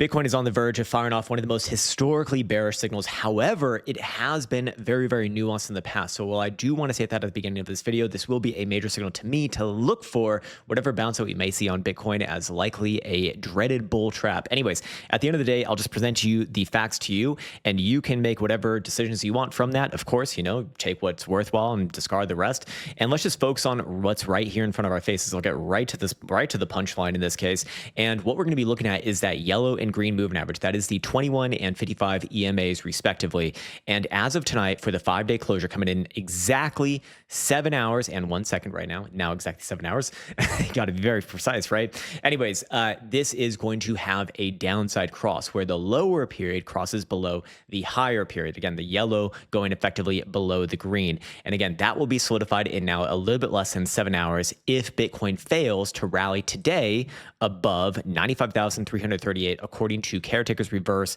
Bitcoin is on the verge of firing off one of the most historically bearish signals. However, it has been very, very nuanced in the past. So while I do want to say that at the beginning of this video, this will be a major signal to me to look for whatever bounce that we may see on Bitcoin as likely a dreaded bull trap. Anyways, at the end of the day, I'll just present you the facts to you, and you can make whatever decisions you want from that. Of course, take what's worthwhile and discard the rest. And let's just focus on what's right here in front of our faces. I'll get right to the punchline in this case. And what we're going to be looking at is that yellow and green moving average. That is the 21 and 55 EMAs respectively. And as of tonight, for the 5-day closure, coming in exactly 7 hours and 1 second right now exactly 7 hours. Got to be very precise, right? Anyways, this is going to have a downside cross where the lower period crosses below the higher period. Again, the yellow going effectively below the green. And again, that will be solidified in now a little bit less than 7 hours if Bitcoin fails to rally today above 95,338 according to Caretaker's reverse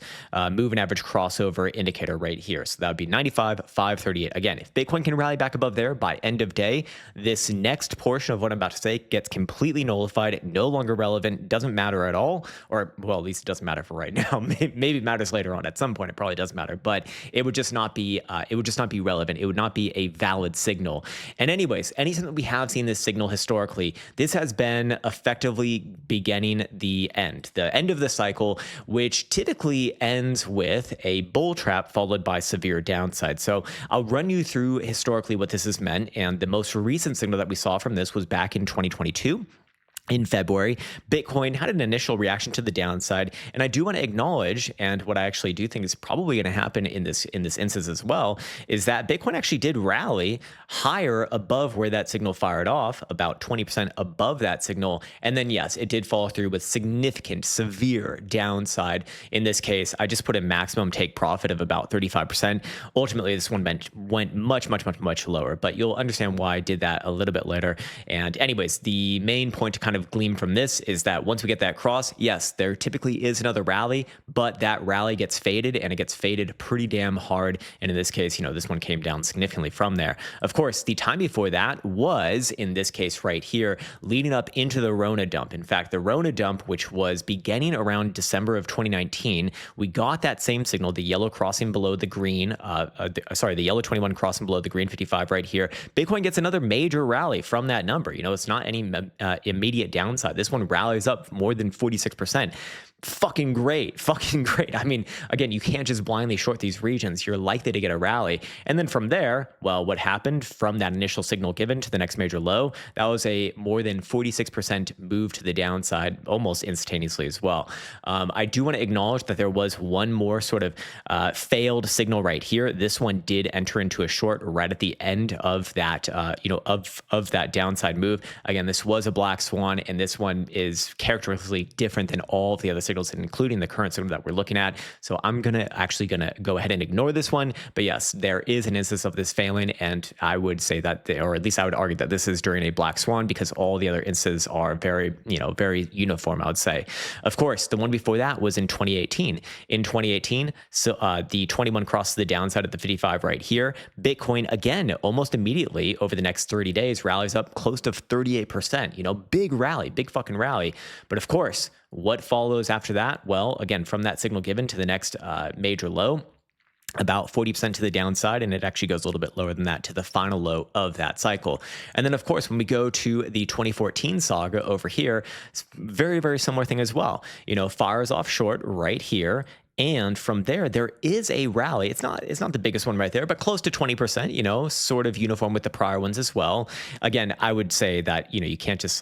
moving average crossover indicator right here. So that would be 95,538. Again, if Bitcoin can rally back above there by end of day, this next portion of what I'm about to say gets completely nullified, no longer relevant, doesn't matter at all, or well, at least it doesn't matter for right now. Maybe it matters later on. At some point, it probably does matter, but it would just not be relevant. It would not be a valid signal. And anyways, anytime that we have seen this signal historically, this has been effectively beginning the end of the cycle, which typically ends with a bull trap followed by severe downside. So I'll run you through historically what this has meant. And the most recent signal that we saw from this was back in 2022. In February, Bitcoin had an initial reaction to the downside, and I do want to acknowledge, and what I actually do think is probably going to happen in this instance as well, is that Bitcoin actually did rally higher above where that signal fired off, about 20% above that signal, and then yes, it did follow through with significant, severe downside. In this case, I just put a maximum take profit of about 35%. Ultimately, this one went much lower, but you'll understand why I did that a little bit later. And anyways, the main point to kind of glean from this is that once we get that cross, yes, there typically is another rally, but that rally gets faded, and it gets faded pretty damn hard. And in this case, this one came down significantly from there. Of course, the time before that was, in this case right here, leading up into the Rona dump. In fact, the Rona dump, which was beginning around December of 2019, we got that same signal, the yellow crossing below the green, the yellow 21 crossing below the green 55 right here. Bitcoin gets another major rally from that number. It's not any immediate downside. This one rallies up more than 46%. Fucking great. I mean, again, you can't just blindly short these regions. You're likely to get a rally. And then from there, well, what happened from that initial signal given to the next major low, that was a more than 46% move to the downside almost instantaneously as well. I do want to acknowledge that there was one more sort of failed signal right here. This one did enter into a short right at the end of that, of that downside move. Again, this was a black swan, and this one is characteristically different than all of the other signals, including the current signal that we're looking at. So I'm actually gonna go ahead and ignore this one. But yes, there is an instance of this failing, and I would say that, or at least I would argue that this is during a black swan because all the other instances are very uniform, I would say. Of course, the one before that was in 2018. In 2018, so the 21 crossed the downside at the 55 right here. Bitcoin, again, almost immediately over the next 30 days, rallies up close to 38%. Big rally, big fucking rally. But of course, what follows after that? Well, again, from that signal given to the next major low, about 40% to the downside, and it actually goes a little bit lower than that to the final low of that cycle. And then, of course, when we go to the 2014 saga over here, it's very, very similar thing as well. Fires off short right here. And from there is a rally. It's not the biggest one right there, but close to 20%, sort of uniform with the prior ones as well. Again, I would say that, you can't just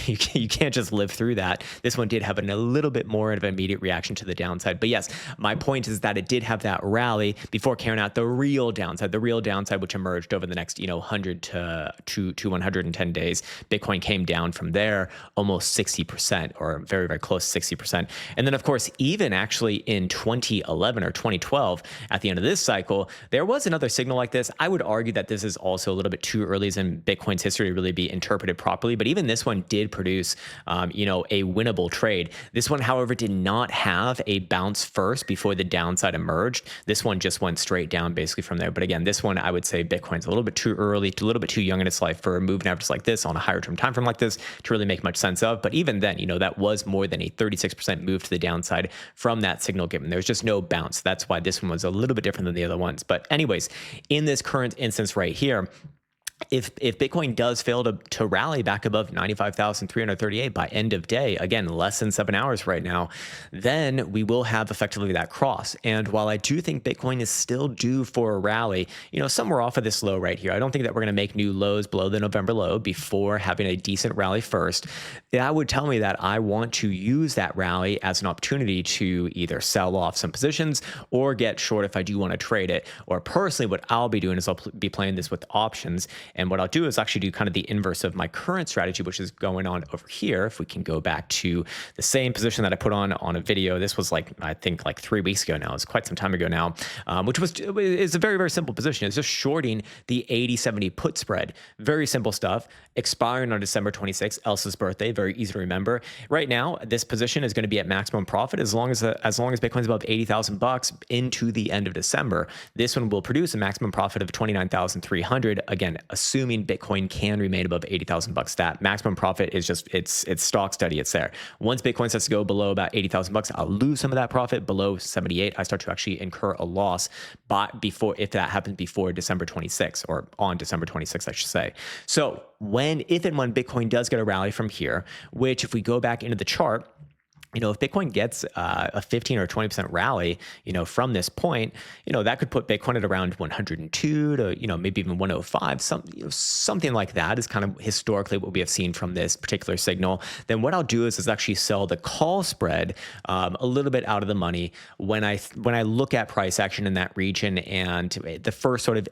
you can't just live through that. This one did have a little bit more of an immediate reaction to the downside. But yes, my point is that it did have that rally before carrying out the real downside, which emerged over the next, 100 to 110 days. Bitcoin came down from there almost 60%, or very, very close to 60%. And then, of course, even actually in in 2011 or 2012 at the end of this cycle, there was another signal like this. I would argue that this is also a little bit too early in Bitcoin's history to really be interpreted properly, but even this one did produce, a winnable trade. This one, however, did not have a bounce first before the downside emerged. This one just went straight down basically from there. But again, this one, I would say Bitcoin's a little bit too early, a little bit too young in its life for a moving average like this on a higher term time frame like this to really make much sense of. But even then, that was more than a 36% move to the downside from that signal given. There's just no bounce. That's why this one was a little bit different than the other ones. But anyways, in this current instance right here, if Bitcoin does fail to rally back above 95,338 by end of day, again, less than 7 hours right now, then we will have effectively that cross. And while I do think Bitcoin is still due for a rally, somewhere off of this low right here, I don't think that we're going to make new lows below the November low before having a decent rally first. That would tell me that I want to use that rally as an opportunity to either sell off some positions or get short if I do want to trade it. Or personally, what I'll be doing is I'll be playing this with options. And what I'll do is actually do kind of the inverse of my current strategy, which is going on over here. If we can go back to the same position that I put on a video, this was I think 3 weeks ago now. It's quite some time ago now, which is a very, very simple position. It's just shorting the 80-70 put spread. Very simple stuff. Expiring on December 26th, Elsa's birthday. Very easy to remember. Right now, this position is going to be at maximum profit as long as Bitcoin's above 80,000 bucks into the end of December. This one will produce a maximum profit of 29,300. Again, assuming Bitcoin can remain above 80,000 bucks. That maximum profit is just, it's stock steady. It's there. Once Bitcoin starts to go below about 80,000 bucks, I'll lose some of that profit. Below 78, I start to actually incur a loss if that happens before December 26th, or on December 26th, I should say. So if and when Bitcoin does get a rally from here, which if we go back into the chart, if Bitcoin gets a 15 or 20% rally, from this point, that could put Bitcoin at around 102 to, maybe even 105, something like that is kind of historically what we have seen from this particular signal. Then what I'll do is actually sell the call spread a little bit out of the money when I look at price action in that region, and the first sort of,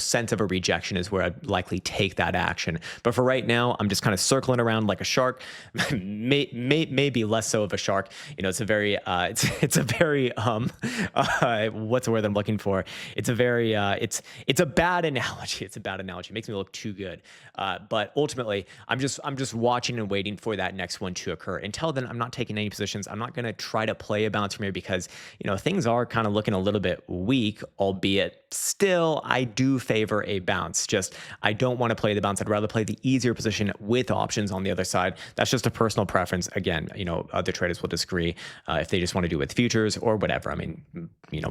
sense of a rejection is where I'd likely take that action. But for right now, I'm just kind of circling around like a shark, maybe less so of a shark. It's a very it's a very what's the word I'm looking for? It's a very it's a bad analogy. It's a bad analogy. It makes me look too good. But ultimately, I'm just watching and waiting for that next one to occur. Until then, I'm not taking any positions. I'm not going to try to play a bounce from here because things are kind of looking a little bit weak, albeit still I do favor a bounce. Just I don't want to play the bounce. I'd rather play the easier position with options on the other side. That's just a personal preference. Again, other traders will disagree if they just want to do it with futures or whatever. I mean,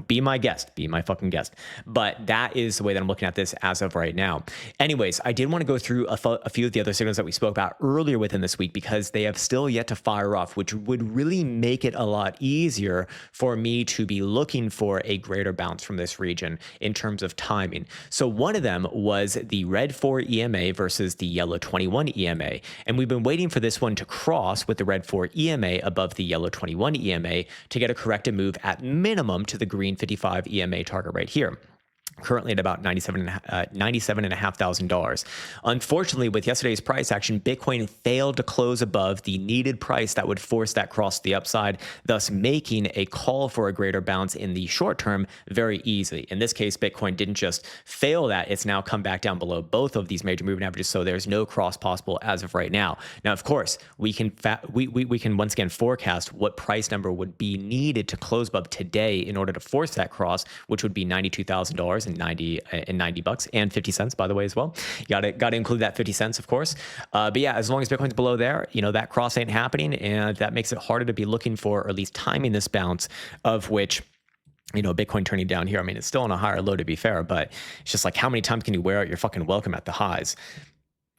be my guest, be my fucking guest. But that is the way that I'm looking at this as of right now. Anyways, I did want to go through a few of the other signals that we spoke about earlier within this week because they have still yet to fire off, which would really make it a lot easier for me to be looking for a greater bounce from this region in terms of timing. So one of them was the red 4 EMA versus the yellow 21 EMA. And we've been waiting for this one to cross with the red 4 EMA above the yellow 21 EMA to get a corrective move at minimum to the green 55 EMA target right here. Currently at about $97,500. Unfortunately, with yesterday's price action, Bitcoin failed to close above the needed price that would force that cross to the upside, thus making a call for a greater bounce in the short term very easily. In this case, Bitcoin didn't just fail that, it's now come back down below both of these major moving averages, so there's no cross possible as of right now. Now, of course, we can once again forecast what price number would be needed to close above today in order to force that cross, which would be $92,000 and 90 bucks and 50 cents, by the way, as well. You gotta include that 50 cents, of course. But yeah, as long as Bitcoin's below there, that cross ain't happening, and that makes it harder to be looking for, or at least timing this bounce, of which Bitcoin turning down here. I mean, it's still on a higher low to be fair, but it's just like, how many times can you wear out your fucking welcome at the highs?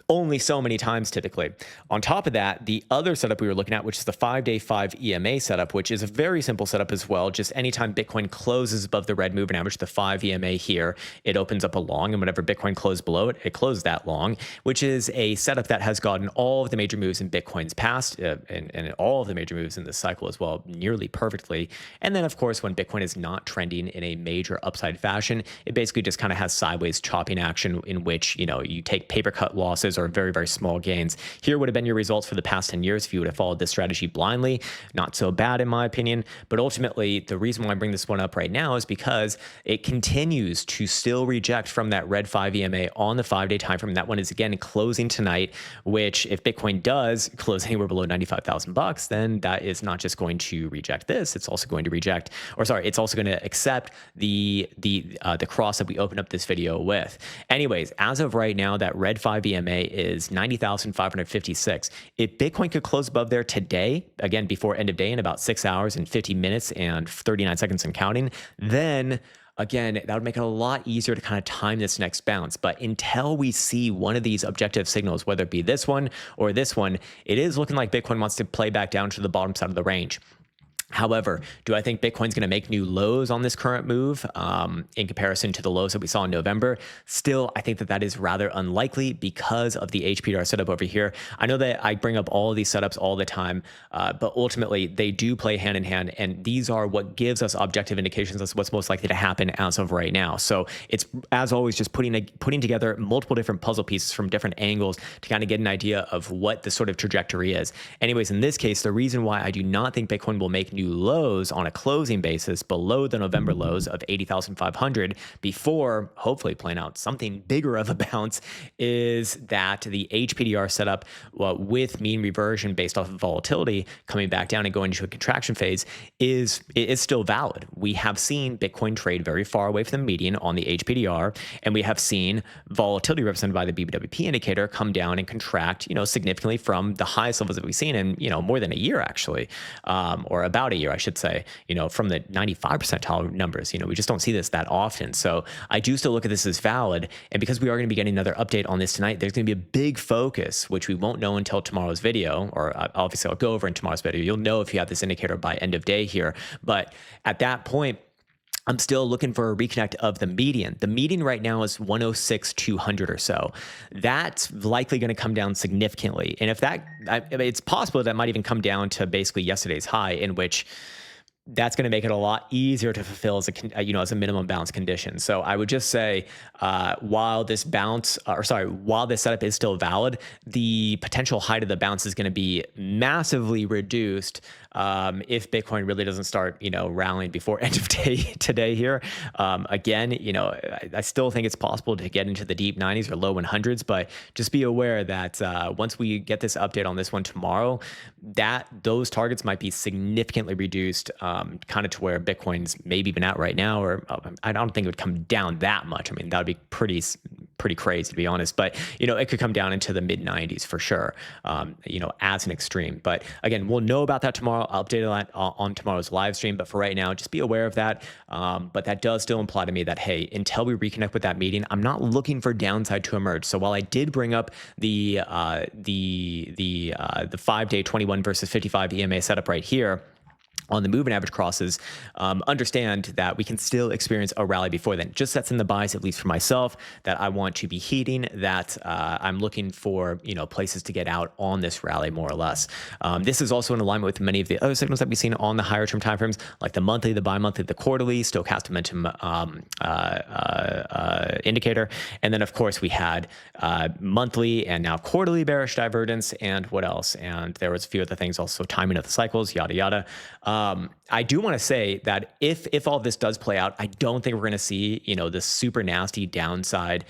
Only so many times typically. On top of that, the other setup we were looking at, which is the 5-day 5 EMA setup, which is a very simple setup as well. Just anytime Bitcoin closes above the red moving average, the 5 EMA here, it opens up a long, and whenever Bitcoin closes below it, it closes that long, which is a setup that has gotten all of the major moves in Bitcoin's past and all of the major moves in this cycle as well, nearly perfectly. And then, of course, when Bitcoin is not trending in a major upside fashion, it basically just kind of has sideways chopping action in which, you take paper cut losses losses or very, very small gains. Here would have been your results for the past 10 years if you would have followed this strategy blindly. Not so bad in my opinion, but ultimately the reason why I bring this one up right now is because it continues to still reject from that red 5 EMA on the 5-day time frame. That one is again closing tonight, which if Bitcoin does close anywhere below 95,000 bucks, then that is not just going to reject this, it's also going to reject, or sorry, it's also going to accept the cross that we opened up this video with. Anyways, as of right now, that red 5 EMA is 90,556. If Bitcoin could close above there today, again, before end of day in about 6 hours and 50 minutes and 39 seconds and counting, then again, that would make it a lot easier to kind of time this next bounce. But until we see one of these objective signals, whether it be this one or this one, it is looking like Bitcoin wants to play back down to the bottom side of the range. However, do I think Bitcoin's going to make new lows on this current move in comparison to the lows that we saw in November? Still, I think that that is rather unlikely because of the HPDR setup over here. I know that I bring up all of these setups all the time, but ultimately they do play hand in hand, and these are what gives us objective indications as what's most likely to happen as of right now. So it's, as always, just putting together multiple different puzzle pieces from different angles to kind of get an idea of what the sort of trajectory is. Anyways, in this case, the reason why I do not think Bitcoin will make new lows on a closing basis below the November lows of 80,500 before hopefully playing out something bigger of a bounce is that the HPDR setup with mean reversion based off of volatility coming back down and going into a contraction phase is still valid. We have seen Bitcoin trade very far away from the median on the HPDR, and we have seen volatility represented by the BBWP indicator come down and contract, significantly from the highest levels that we've seen in, more than a year actually, or about a year, I should say, from the 95 percentile numbers. We just don't see this that often. So I do still look at this as valid. And because we are going to be getting another update on this tonight, there's going to be a big focus, which we won't know until tomorrow's video, or obviously I'll go over in tomorrow's video. You'll know if you have this indicator by end of day here. But at that point, I'm still looking for a reconnect of the median. The median right now is 106,200 or so. That's likely going to come down significantly. And if that, it's possible that might even come down to basically yesterday's high, in which that's going to make it a lot easier to fulfill as a minimum bounce condition. So I would just say, while this setup is still valid, the potential height of the bounce is going to be massively reduced if Bitcoin really doesn't start, rallying before end of day today here. Again, I still think it's possible to get into the deep 90s or low 100s, but just be aware that once we get this update on this one tomorrow, that those targets might be significantly reduced, kind of to where Bitcoin's maybe even at right now, or I don't think it would come down that much. I mean, that would be pretty crazy, to be honest, but it could come down into the mid 90s for sure, as an extreme. But again, we'll know about that tomorrow. I'll update that on tomorrow's live stream, but for right now, just be aware of that. But that does still imply to me that, hey, until we reconnect with that median, I'm not looking for downside to emerge. So while I did bring up the 5-day 21 versus 55 EMA setup right here on the moving average crosses, understand that we can still experience a rally before then. Just that's in the bias, at least for myself, that I want to be heeding, that I'm looking for, places to get out on this rally more or less. This is also in alignment with many of the other signals that we've seen on the higher term timeframes, like the monthly, the bi-monthly, the quarterly, stochastic momentum indicator. And then of course we had monthly and now quarterly bearish divergence, and what else? And there was a few other things, also timing of the cycles, yada, yada. I do want to say that if all this does play out, I don't think we're going to see, the super nasty downside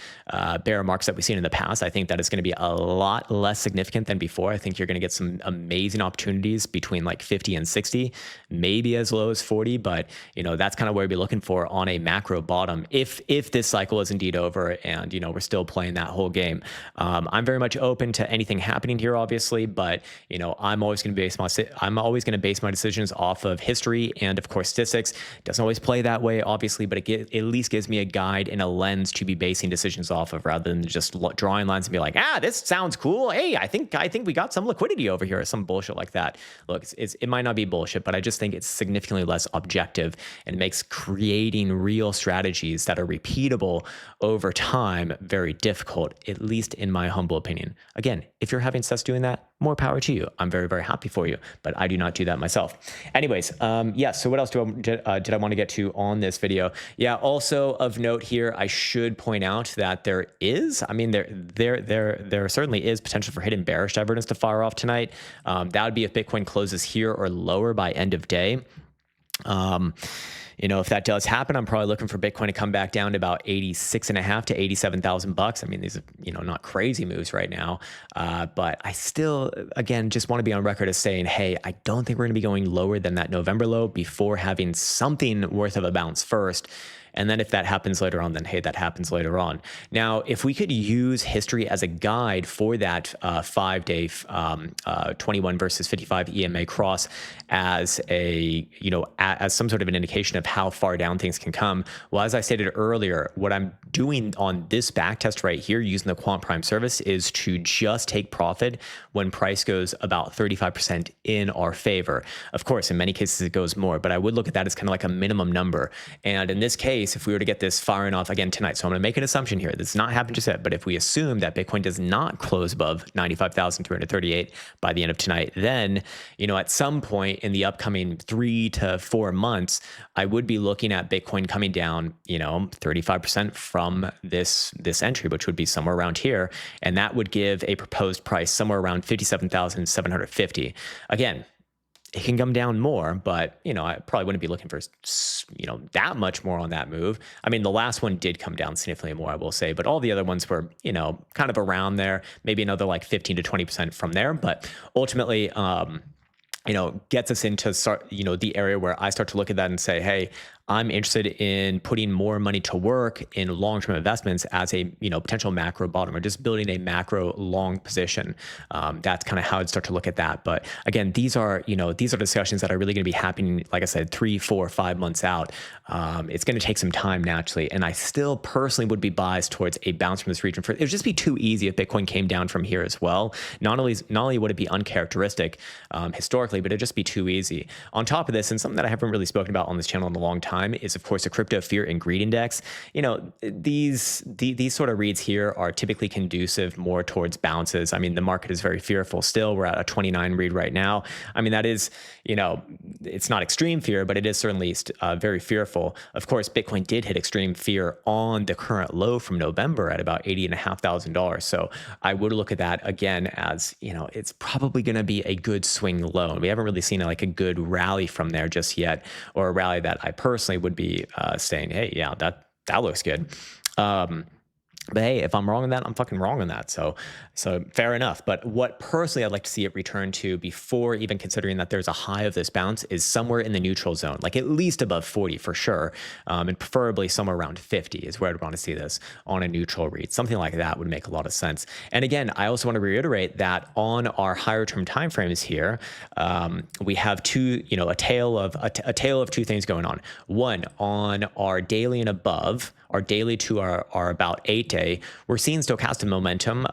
bear marks that we've seen in the past. I think that it's going to be a lot less significant than before. I think you're going to get some amazing opportunities between like 50 and 60, maybe as low as 40, but that's kind of where we'd be looking for on a macro bottom if this cycle is indeed over and we're still playing that whole game. I'm very much open to anything happening here, obviously, but I'm always going to base my decisions off of history and of course statistics. It doesn't always play that way, obviously, but it at least gives me a guide and a lens to be basing decisions off of, rather than just drawing lines and be like, this sounds cool. Hey, I think we got some liquidity over here, or some bullshit like that. Look, it might not be bullshit, but I just think it's significantly less objective, and it makes creating real strategies that are repeatable over time very difficult, at least in my humble opinion. Again, if you're having success doing that, more power to you. I'm very, very happy for you, but I do not do that myself. Anyways, yeah, so what else did I want to get to on this video? Yeah, also of note here, I should point out that there certainly is potential for hidden bearish divergence to fire off tonight. That would be if Bitcoin closes here or lower by end of day. If that does happen, I'm probably looking for Bitcoin to come back down to about 86.5 to 87,000 bucks. I mean, these are, not crazy moves right now. But I still, again, just want to be on record as saying, hey, I don't think we're going to be going lower than that November low before having something worth of a bounce first. And then if that happens later on, then hey, that happens later on. Now, if we could use history as a guide for that 5-day 21 versus 55 EMA cross as as some sort of an indication of how far down things can come. Well, as I stated earlier, what I'm doing on this backtest right here using the Quant Prime service is to just take profit when price goes about 35% in our favor. Of course, in many cases it goes more, but I would look at that as kind of like a minimum number. And in this case, if we were to get this firing off again tonight, so I'm going to make an assumption here. This has not happened just yet, but if we assume that Bitcoin does not close above 95,338 by the end of tonight, then, at some point in the upcoming 3 to 4 months, I would be looking at Bitcoin coming down, 35% from this entry, which would be somewhere around here. And that would give a proposed price somewhere around 57,750. Again, it can come down more, but, I probably wouldn't be looking for, that much more on that move. I mean, the last one did come down significantly more, I will say, but all the other ones were, kind of around there, maybe another like 15 to 20% from there. But ultimately, gets us into the area where I start to look at that and say, hey, I'm interested in putting more money to work in long-term investments as a potential macro bottom or just building a macro long position. That's kind of how I'd start to look at that. But again, these are discussions that are really going to be happening, like I said, 3, 4, 5 months out. It's going to take some time naturally, and I still personally would be biased towards a bounce from this region. It would just be too easy if Bitcoin came down from here as well. Not only would it be uncharacteristic historically, but it'd just be too easy. On top of this, and something that I haven't really spoken about on this channel in a long time, is of course a crypto fear and greed index. These sort of reads here are typically conducive more towards bounces. I mean, the market is very fearful still. We're at a 29 read right now. I mean, that is, it's not extreme fear, but it is certainly very fearful. Of course, Bitcoin did hit extreme fear on the current low from November at about $80,500. So I would look at that again as, it's probably going to be a good swing low. And we haven't really seen a good rally from there just yet, or a rally that I personally would be saying, hey, yeah, that looks good. But hey, if I'm wrong on that, I'm fucking wrong on that. So fair enough. But what personally I'd like to see it return to before even considering that there's a high of this bounce is somewhere in the neutral zone, like at least above 40 for sure. And preferably somewhere around 50 is where I'd want to see this on a neutral read. Something like that would make a lot of sense. And again, I also want to reiterate that on our higher term timeframes here, we have a tale of two things going on. One, on our daily and above, our daily to our about 8-day, we're seeing stochastic momentum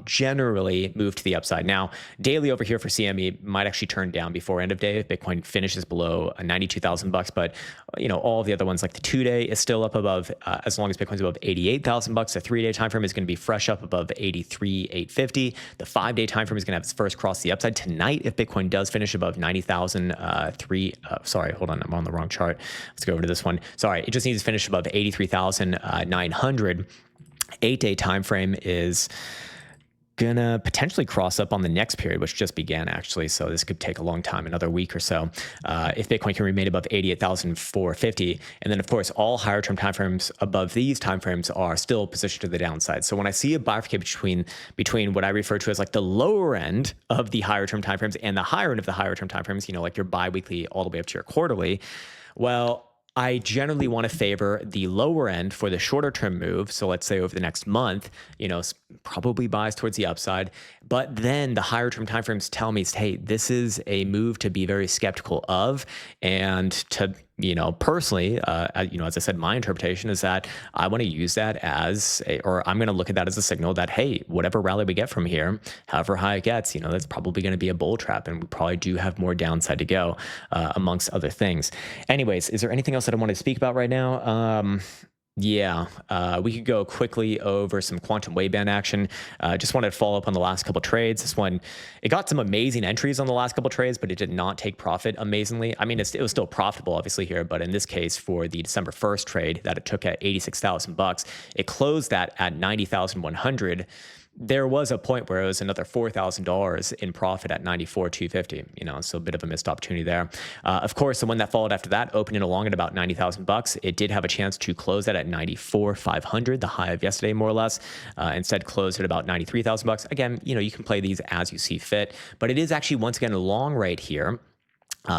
generally move to the upside. Now, daily over here for CME might actually turn down before end of day if Bitcoin finishes below 92,000 bucks. But all of the other ones, like the 2-day is still up above, as long as Bitcoin's above 88,000 bucks. The 3-day time frame is going to be fresh up above 83,850. The 5-day time frame is going to have its first cross the upside tonight if Bitcoin does finish above 90,000. Sorry, hold on, I'm on the wrong chart. Let's go over to this one. Sorry, it just needs to finish above 83,900. 8-day time frame is gonna potentially cross up on the next period, which just began actually. So this could take a long time, another week or so, if Bitcoin can remain above 88,450. And then of course, all higher term timeframes above these timeframes are still positioned to the downside. So when I see a bifurcation between what I refer to as like the lower end of the higher term timeframes and the higher end of the higher term timeframes, like your biweekly all the way up to your quarterly, well, I generally want to favor the lower end for the shorter term move. So let's say over the next month, probably biased towards the upside. But then the higher term timeframes tell me, hey, this is a move to be very skeptical of, and to personally, as I said, my interpretation is that I want to use that or I'm going to look at that as a signal that, hey, whatever rally we get from here, however high it gets, that's probably going to be a bull trap, and we probably do have more downside to go, amongst other things. Anyways, is there anything else that I want to speak about right now? Yeah, we could go quickly over some quantum wave band action. Just wanted to follow up on the last couple trades. This one, it got some amazing entries on the last couple trades, but it did not take profit amazingly. I mean, it was still profitable, obviously here, but in this case, for the December 1st trade that it took at 86,000 bucks, it closed that at 90,100. There was a point where it was another $4,000 in profit at 94,250. So a bit of a missed opportunity there. Of course, the one that followed after that, opening along at about 90,000 bucks, it did have a chance to close that at 94,500, the high of yesterday, more or less. Instead, closed at about 93,000 bucks. Again, you can play these as you see fit, but it is actually once again a long right here.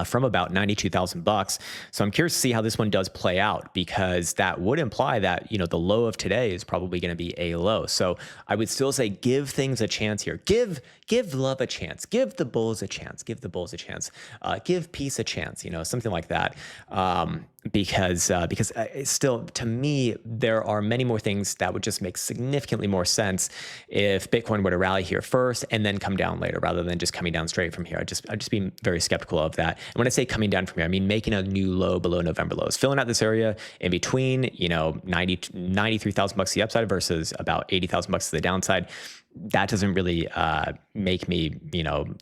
From about 92,000 bucks. So I'm curious to see how this one does play out, because that would imply that, the low of today is probably going to be a low. So I would still say give things a chance here. Give love a chance. Give the bulls a chance. Give the bulls a chance. Give peace a chance, something like that. Because it's still, to me, there are many more things that would just make significantly more sense if Bitcoin were to rally here first and then come down later, rather than just coming down straight from here. I'd just be very skeptical of that. And when I say coming down from here, I mean making a new low below November lows, filling out this area in between, 93,000 bucks the upside versus about 80,000 bucks to the downside. That doesn't really make me,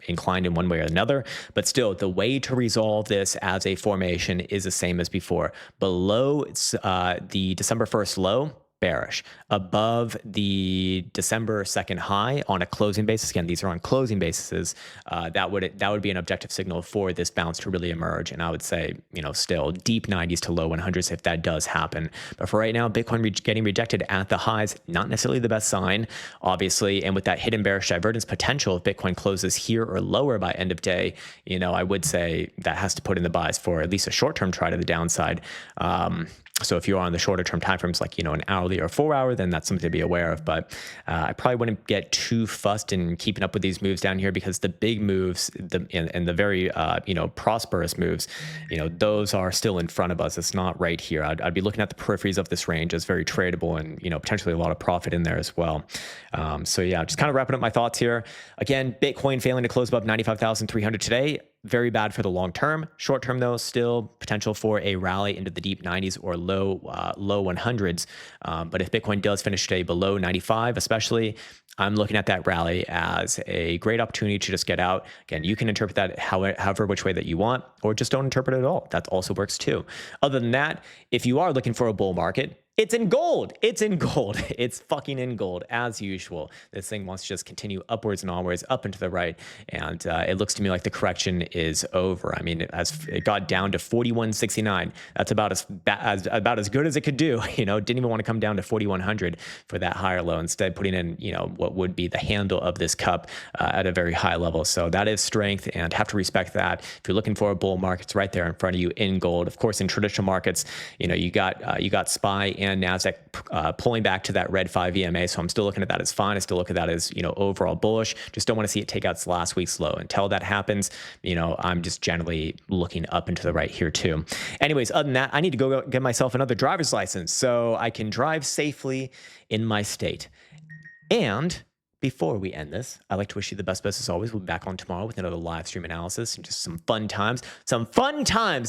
inclined in one way or another. But still, the way to resolve this as a formation is the same as before. Below the December 1st low, bearish. Above the December 2nd high on a closing basis, again, these are on closing bases, that would be an objective signal for this bounce to really emerge. And I would say, still deep 90s to low 100s if that does happen. But for right now, Bitcoin getting rejected at the highs, not necessarily the best sign, obviously. And with that hidden bearish divergence potential, if Bitcoin closes here or lower by end of day, I would say that has to put in the bias for at least a short-term try to the downside. So if you're on the shorter term timeframes, like, an hourly or 4 hour, then that's something to be aware of. But I probably wouldn't get too fussed in keeping up with these moves down here, because the big moves and the very, prosperous moves, those are still in front of us. It's not right here. I'd be looking at the peripheries of this range as very tradable, and, potentially a lot of profit in there as well. So yeah, just kind of wrapping up my thoughts here. Again, Bitcoin failing to close above 95,300 today. Very bad for the long term. Short term, though, still potential for a rally into the deep 90s or low 100s. But if Bitcoin does finish today below 95, especially, I'm looking at that rally as a great opportunity to just get out. Again, you can interpret that however which way that you want, or just don't interpret it at all. That also works too. Other than that, if you are looking for a bull market, it's in gold. It's in gold. It's fucking in gold as usual. This thing wants to just continue upwards and onwards, up and to the right. And it looks to me like the correction is over. I mean, it got down to 41.69. That's about as good as it could do. Didn't even want to come down to 4,100 for that higher low. Instead, putting in, what would be the handle of this cup at a very high level. So that is strength, and have to respect that. If you're looking for a bull market, it's right there in front of you in gold. Of course, in traditional markets, you got SPY and NASDAQ pulling back to that red 5 EMA. So I'm still looking at that as fine. I still look at that as, overall bullish. Just don't want to see it take out its last week's low. Until that happens, I'm just generally looking up and to the right here too. Anyways, other than that, I need to go get myself another driver's license so I can drive safely in my state. And before we end this, I'd like to wish you the best as always. We'll be back on tomorrow with another live stream analysis and just some fun times,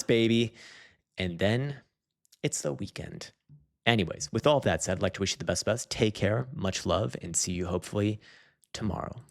baby. And then it's the weekend. Anyways, with all of that said, I'd like to wish you the best. Take care, much love, and see you hopefully tomorrow.